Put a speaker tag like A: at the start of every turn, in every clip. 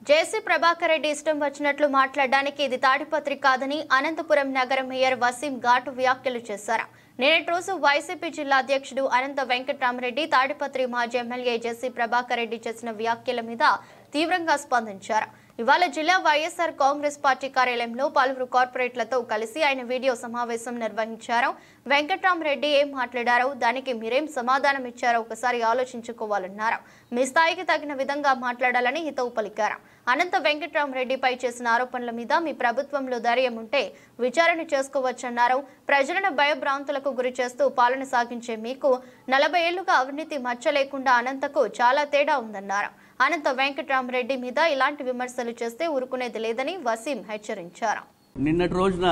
A: జేసీ ప్రభాకర్ రెడ్డి ఇష్టం వచ్చినట్లు మాట్లాడడానికి ఇది తాడిపత్రి కాదని అనంతపురం నగర మేయర్ వసీం ఘాటు వ్యాఖ్యలు చేశారు. నిన్నటి రోజు వైసీపీ జిల్లా అధ్యక్షుడు అనంత వెంకట్రామరెడ్డి తాడిపత్రి మాజీ ఎమ్మెల్యే జేసీ ప్రభాకర్ రెడ్డి చేసిన వ్యాఖ్యల మీద తీవ్రంగా స్పందించారు. ఇవాళ జిల్లా వైఎస్ఆర్ కాంగ్రెస్ పార్టీ కార్యాలయంలో పలువురు కార్పొరేట్లతో కలిసి ఆయన వీడియో సమావేశం నిర్వహించారు. వెంకట్రామరెడ్డి ఏం మాట్లాడారో దానికి మీరేం సమాధానం ఇచ్చారో ఒకసారి ఆలోచించుకోవాలన్నారు. మీ స్థాయికి తగిన విధంగా మాట్లాడాలని హితవు పలికారు. అనంత వెంకట్రామరెడ్డిపై చేసిన ఆరోపణల మీద మీ ప్రభుత్వంలో ధైర్యం ఉంటే విచారణ చేసుకోవచ్చన్నారు. ప్రజలను భయభ్రాంతులకు గురి చేస్తూ పాలన సాగించే మీకు 40 ఏళ్లుగా అవినీతి మచ్చ లేకుండా అనంతకు చాలా తేడా ఉందన్నారు. అనంత వెంకట్రామరెడ్డి మీద ఇలాంటి విమర్శలు చేస్తే ఊరుకునేది లేదని వసీం హెచ్చరించారు.
B: నిన్నటి రోజున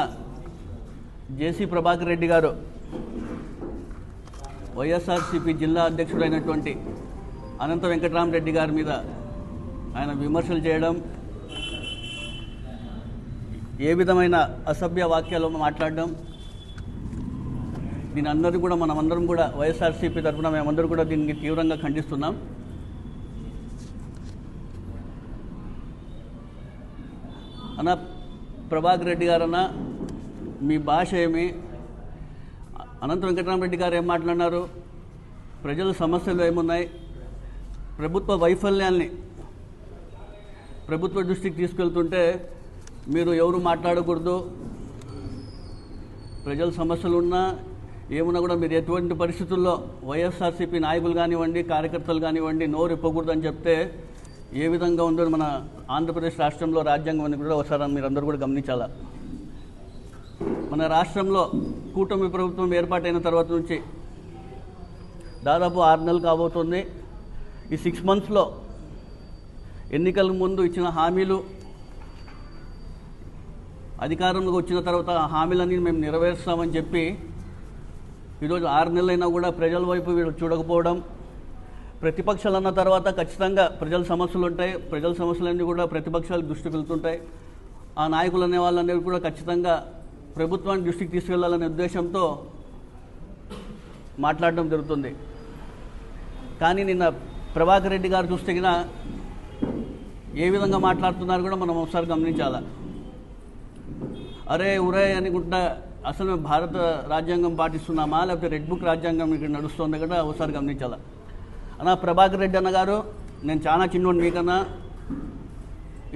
B: జేసీ ప్రభాకర్ రెడ్డి గారు వైఎస్ఆర్సీపీ జిల్లా అధ్యక్షుడైనటువంటి అనంత వెంకట్రామరెడ్డి గారి మీద ఆయన విమర్శలు చేయడం, ఏ విధమైన అసభ్య వాక్యాలు మాట్లాడడం, దీని అందరూ కూడా మనమందరం కూడా వైఎస్ఆర్సీపీ తరఫున మేమందరూ కూడా దీనికి తీవ్రంగా ఖండిస్తున్నాం. అన్న ప్రభాకర్ రెడ్డి గారన్న, మీ భాష ఏమి? అనంత వెంకట్రామరెడ్డి గారు ఏం మాట్లాడినారు? ప్రజల సమస్యలు ఏమున్నాయి? ప్రభుత్వ వైఫల్యాల్ని ప్రభుత్వ దృష్టికి తీసుకెళ్తుంటే మీరు ఎవరు మాట్లాడకూడదు, ప్రజల సమస్యలు ఉన్నా ఏమున్నా కూడా మీరు ఎటువంటి పరిస్థితుల్లో వైఎస్ఆర్సీపీ నాయకులు కానివ్వండి, కార్యకర్తలు కానివ్వండి నోరు ఇప్పకూడదని చెప్తే ఏ విధంగా ఉందో మన ఆంధ్రప్రదేశ్ రాష్ట్రంలో రాజ్యాంగం అని కూడా ఒకసారి మీరందరూ కూడా గమనించాలా. మన రాష్ట్రంలో కూటమి ప్రభుత్వం ఏర్పాటైన తర్వాత నుంచి దాదాపు 6 నెలలు కాబోతుంది. ఈ 6 మంత్స్లో ఎన్నికల ముందు ఇచ్చిన హామీలు, అధికారంలోకి వచ్చిన తర్వాత హామీలన్నీ మేము నెరవేరుస్తామని చెప్పి ఈరోజు 6 నెలలైనా కూడా ప్రజల వైపు వీళ్ళు చూడకపోవడం, ప్రతిపక్షాలు అన్న తర్వాత ఖచ్చితంగా ప్రజల సమస్యలు ఉంటాయి, ప్రజల సమస్యలన్నీ కూడా ప్రతిపక్షాలు దృష్టికి వెళ్తుంటాయి. ఆ నాయకులు అనే వాళ్ళందరూ కూడా ఖచ్చితంగా ప్రభుత్వాన్ని దృష్టికి తీసుకెళ్లాలనే ఉద్దేశంతో మాట్లాడడం జరుగుతుంది. కానీ నిన్న ప్రభాకర్ రెడ్డి గారు చూస్తే ఏ విధంగా మాట్లాడుతున్నారు కూడా మనం ఒకసారి గమనించాలా. అరే ఉరే అనుకుంటా అసలు మేము భారత రాజ్యాంగం పాటిస్తున్నామా లేకపోతే రెడ్ బుక్ రాజ్యాంగం ఇక్కడ నడుస్తుంది కూడా ఒకసారి గమనించాలా. అన్న ప్రభాకర్ రెడ్డి అన్న గారు, నేను చాలా చిన్నోడు మీకన్నా.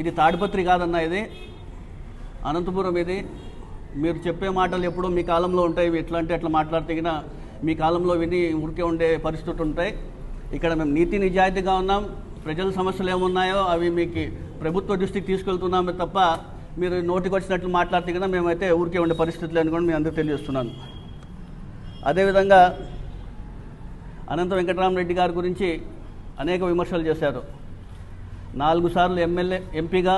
B: ఇది తాడిపత్రి కాదన్న, ఇది అనంతపురం. ఇది మీరు చెప్పే మాటలు ఎప్పుడూ మీ కాలంలో ఉంటాయి. ఎట్లా అంటే అట్లా మాట్లాడితే మీ కాలంలో విని ఊరికే ఉండే పరిస్థితులు ఉంటాయి. ఇక్కడ మేము నీతి నిజాయితీగా ఉన్నాం. ప్రజల సమస్యలు ఏమున్నాయో అవి మీకు ప్రభుత్వ దృష్టికి తీసుకెళ్తున్నామే తప్ప మీరు నోటికి వచ్చినట్లు మాట్లాడితే మేమైతే ఊరికే ఉండే పరిస్థితులు అని కూడా మీ అందరికీ తెలియజేస్తున్నాను. అదేవిధంగా అనంత వెంకట్రామరెడ్డి గారి గురించి అనేక విమర్శలు చేశారు. 4 సార్లు ఎంపీగా,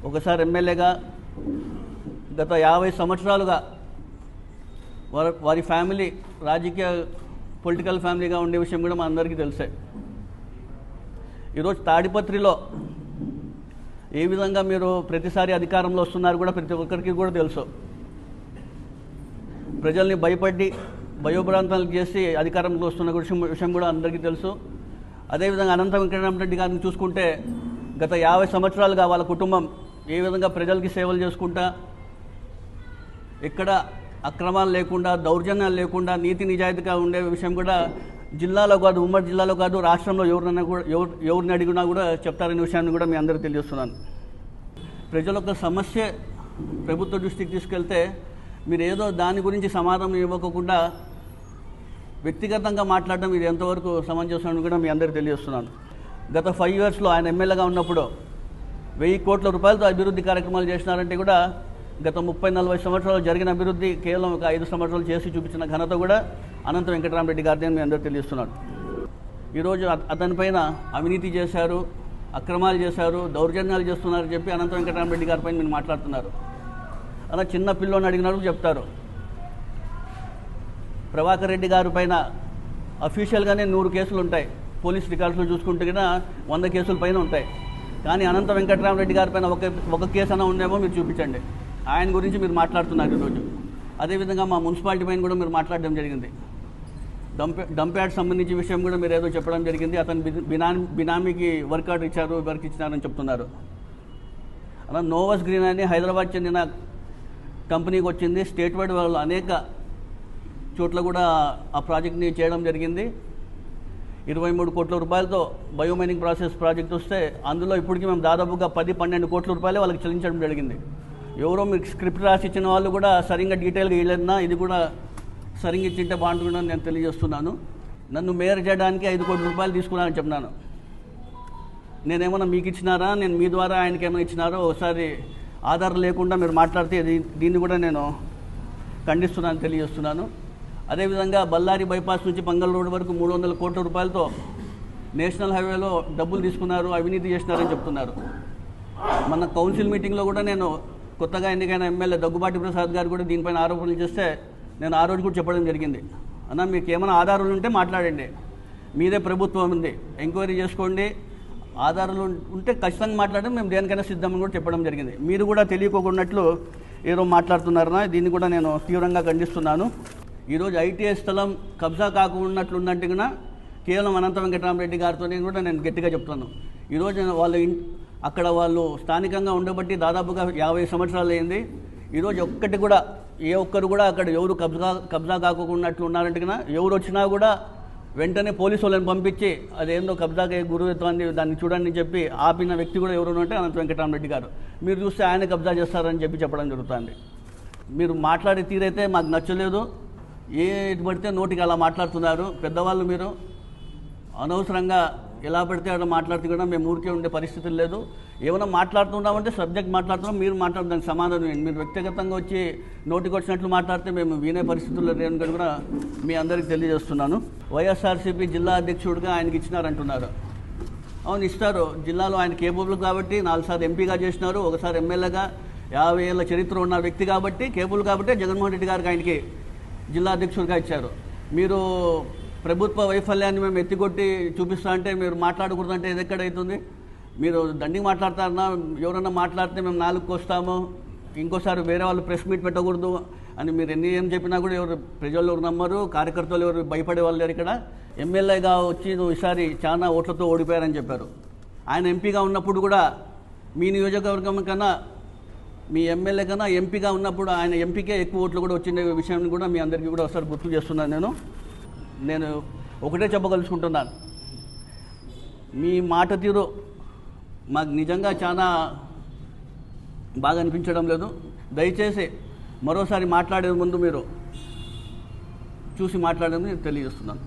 B: ఒకసారి ఎమ్మెల్యేగా, గత 50 సంవత్సరాలుగా వారి ఫ్యామిలీ రాజకీయ పొలిటికల్ ఫ్యామిలీగా ఉండే విషయం కూడా మా అందరికీ తెలిసే. ఈరోజు తాడిపత్రిలో ఏ విధంగా మీరు ప్రతిసారి అధికారంలో వస్తున్నారు కూడా ప్రతి ఒక్కరికి కూడా తెలుసు. ప్రజల్ని భయోభ్రాంతాలు చేసి అధికారంలో వస్తున్న విషయం కూడా అందరికీ తెలుసు. అదేవిధంగా అనంత వెంకటరామరెడ్డి గారిని చూసుకుంటే గత 50 సంవత్సరాలుగా వాళ్ళ కుటుంబం ఏ విధంగా ప్రజలకి సేవలు చేసుకుంటా, ఎక్కడ అక్రమాలు లేకుండా, దౌర్జన్యాలు లేకుండా నీతి నిజాయితీగా ఉండే విషయం కూడా జిల్లాలో కాదు, ఉమ్మడి జిల్లాలో కాదు, రాష్ట్రంలో ఎవరిని అడిగినా కూడా చెప్తారనే విషయాన్ని కూడా మీ అందరికీ తెలియజేస్తున్నాను. ప్రజల యొక్క సమస్య ప్రభుత్వ దృష్టికి తీసుకెళ్తే మీరు ఏదో దాని గురించి సమాధానం ఇవ్వకుండా వ్యక్తిగతంగా మాట్లాడడం ఇది ఎంతవరకు సమంజసం కూడా మీ అందరికీ తెలియజేస్తున్నాను. గత 5 ఇయర్స్లో ఆయన ఎమ్మెల్యేగా ఉన్నప్పుడు 1000 కోట్ల రూపాయలతో అభివృద్ధి కార్యక్రమాలు చేసినారంటే కూడా గత 30-40 సంవత్సరాలు జరిగిన అభివృద్ధి కేవలం ఒక 5 సంవత్సరాలు చేసి చూపించిన ఘనత కూడా అనంత వెంకట్రామరెడ్డి గారిని మీ అందరూ తెలియజేస్తున్నాడు. ఈరోజు అతనిపైన అవినీతి చేశారు, అక్రమాలు చేశారు, దౌర్జన్యాలు చేస్తున్నారని చెప్పి అనంత వెంకట్రామరెడ్డి గారిపైన మీరు మాట్లాడుతున్నారు. అలా చిన్న పిల్లని అడిగినట్టు చెప్తారు. ప్రభాకర్ రెడ్డి గారి పైన అఫీషియల్గానే 100 కేసులు ఉంటాయి. పోలీస్ రికార్డ్స్లో చూసుకుంటే 100 కేసుల పైన ఉంటాయి. కానీ అనంత వెంకట్రామరెడ్డి గారి పైన ఒక కేసు అన్నా ఉందేమో మీరు చూపించండి. ఆయన గురించి మీరు మాట్లాడుతున్నారు ఈరోజు. అదేవిధంగా మా మున్సిపాలిటీ పైన కూడా మీరు మాట్లాడడం జరిగింది. డంప్ యార్డ్ సంబంధించి విషయం కూడా మీరు ఏదో చెప్పడం జరిగింది. అతను బినామీకి వర్క్ ఇచ్చినారని చెప్తున్నారు. అలా నోవస్ గ్రీన్ అని హైదరాబాద్ చెందిన కంపెనీకి వచ్చింది. స్టేట్ వైడ్ వాళ్ళు అనేక చోట్ల కూడా ఆ ప్రాజెక్ట్ని చేయడం జరిగింది. 23 కోట్ల రూపాయలతో బయోమైనింగ్ ప్రాజెక్ట్ వస్తే అందులో ఇప్పటికీ మేము దాదాపుగా 10-12 కోట్ల రూపాయలు వాళ్ళకి చెల్లించడం జరిగింది. ఎవరో మీకు స్క్రిప్ట్ రాసి ఇచ్చిన వాళ్ళు కూడా సరిగ్గా డీటెయిల్గా ఇవ్వలేదన్నా ఇది కూడా సరిగ్గా ఇచ్చింటే బాగుంటుందని నేను తెలియజేస్తున్నాను. నన్ను మేయర్ చేయడానికి 5 కోట్ల రూపాయలు తీసుకున్నానని చెప్పినాను. నేనేమన్నా మీకు ఇచ్చినారా, నేను మీ ద్వారా ఆయనకి ఏమైనా ఇచ్చినారో ఒకసారి ఆధారం లేకుండా మీరు మాట్లాడితే దీన్ని కూడా నేను ఖండిస్తున్నాను తెలియజేస్తున్నాను. అదేవిధంగా బళ్ళారి బైపాస్ నుంచి పంగల్ రోడ్ వరకు 300 కోట్ల రూపాయలతో నేషనల్ హైవేలో డబ్బులు తీసుకున్నారు, అవినీతి చేసినారని చెప్తున్నారు. మన కౌన్సిల్ మీటింగ్లో కూడా నేను కొత్తగా ఎన్నికైన ఎమ్మెల్యే దగ్గుబాటి ప్రసాద్ గారు కూడా దీనిపైన ఆరోపణలు చేస్తే నేను ఆ రోజు కూడా చెప్పడం జరిగింది. అన్న మీకు ఏమైనా ఆధారాలు ఉంటే మాట్లాడండి, మీదే ప్రభుత్వం ఉంది, ఎంక్వైరీ చేసుకోండి, ఆధారాలు ఉంటే ఖచ్చితంగా మాట్లాడి మేము దేనికైనా సిద్ధమని కూడా చెప్పడం జరిగింది. మీరు కూడా తెలియకోకున్నట్లు ఏదో మాట్లాడుతున్నారన్నా, దీన్ని కూడా నేను తీవ్రంగా ఖండిస్తున్నాను. ఈరోజు ఐటీఐ స్థలం కబ్జా కాకున్నట్లుందంటే కూడా కేవలం అనంత వెంకటరామరెడ్డి గారితో కూడా నేను గట్టిగా చెప్తాను. ఈరోజు అక్కడ వాళ్ళు స్థానికంగా ఉండబట్టి దాదాపుగా 50 సంవత్సరాలు అయింది. ఈరోజు ఏ ఒక్కరు కూడా అక్కడ ఎవరు కబ్జా కాకున్నట్లు ఉన్నారంటే కన్నా ఎవరు వచ్చినా కూడా వెంటనే పోలీసు వాళ్ళని పంపించి అదేందో కబ్జాకి గురవుతోంది దాన్ని చూడండి చెప్పి ఆపిన వ్యక్తి కూడా ఎవరు అంటే అనంత వెంకటరామరెడ్డి గారు. మీరు చూస్తే ఆయన కబ్జా చేస్తారని చెప్పడం జరుగుతుంది. మీరు మాట్లాడే తీరైతే మాకు నచ్చలేదు. ఏది పడితే నోటికి అలా మాట్లాడుతున్నారు. పెద్దవాళ్ళు మీరు అనవసరంగా ఎలా పడితే అలా మాట్లాడితే కూడా మేము ఊరికే ఉండే పరిస్థితులు లేదు. ఏమైనా మాట్లాడుతున్నామంటే సబ్జెక్ట్ మాట్లాడుతున్నాం, మీరు దానికి సమాధానం ఏంటి? మీరు వ్యక్తిగతంగా వచ్చి నోటికి వచ్చినట్లు మాట్లాడితే మేము వినే పరిస్థితుల్లో లేని కూడా మీ అందరికీ తెలియజేస్తున్నాను. వైఎస్ఆర్సీపీ జిల్లా అధ్యక్షుడిగా ఆయనకి ఇచ్చినారంటున్నారు. అవును, ఇస్తారు. జిల్లాలో ఆయన కేబుల్ కాబట్టి 4 సార్లు ఎంపీగా చేసినారు, ఒకసారి ఎమ్మెల్యేగా 50 ఏళ్ళ చరిత్ర ఉన్న వ్యక్తి కాబట్టి కేబుల్ కాబట్టి జగన్మోహన్ రెడ్డి గారికి ఆయనకి జిల్లా అధ్యక్షుడిగా ఇచ్చారు. మీరు ప్రభుత్వ వైఫల్యాన్ని మేము ఎత్తికొట్టి చూపిస్తా అంటే మీరు మాట్లాడకూడదంటే ఇది ఎక్కడైతుంది? మీరు దండికి మాట్లాడతారన్నా, ఎవరన్నా మాట్లాడితే మేము 4కు వస్తాము, ఇంకోసారి వేరే వాళ్ళు ప్రెస్ మీట్ పెట్టకూడదు అని మీరు ఏం చెప్పినా కూడా ఎవరు ప్రజలు ఎవరు నమ్మరు, కార్యకర్తలు ఎవరు భయపడే వాళ్ళు లేరు. ఇక్కడ ఎమ్మెల్యేగా వచ్చి నువ్వు ఈసారి చాలా ఓట్లతో ఓడిపోయారని చెప్పారు. ఆయన ఎంపీగా ఉన్నప్పుడు కూడా మీ నియోజకవర్గం కన్నా మీ ఎమ్మెల్యే కన్నా ఎంపీగా ఉన్నప్పుడు ఆయన ఎంపీకే ఎక్కువ ఓట్లు కూడా వచ్చిన విషయాన్ని కూడా మీ అందరికీ కూడా ఒకసారి గుర్తు చేస్తున్నాను. నేను ఒకటే చెప్పగలుచుకుంటున్నాను, మీ మాట తీరు మాకు నిజంగా చాలా బాగా అనిపించడం లేదు. దయచేసి మరోసారి మాట్లాడే ముందు మీరు చూసి మాట్లాడేది తెలియజేస్తున్నాను.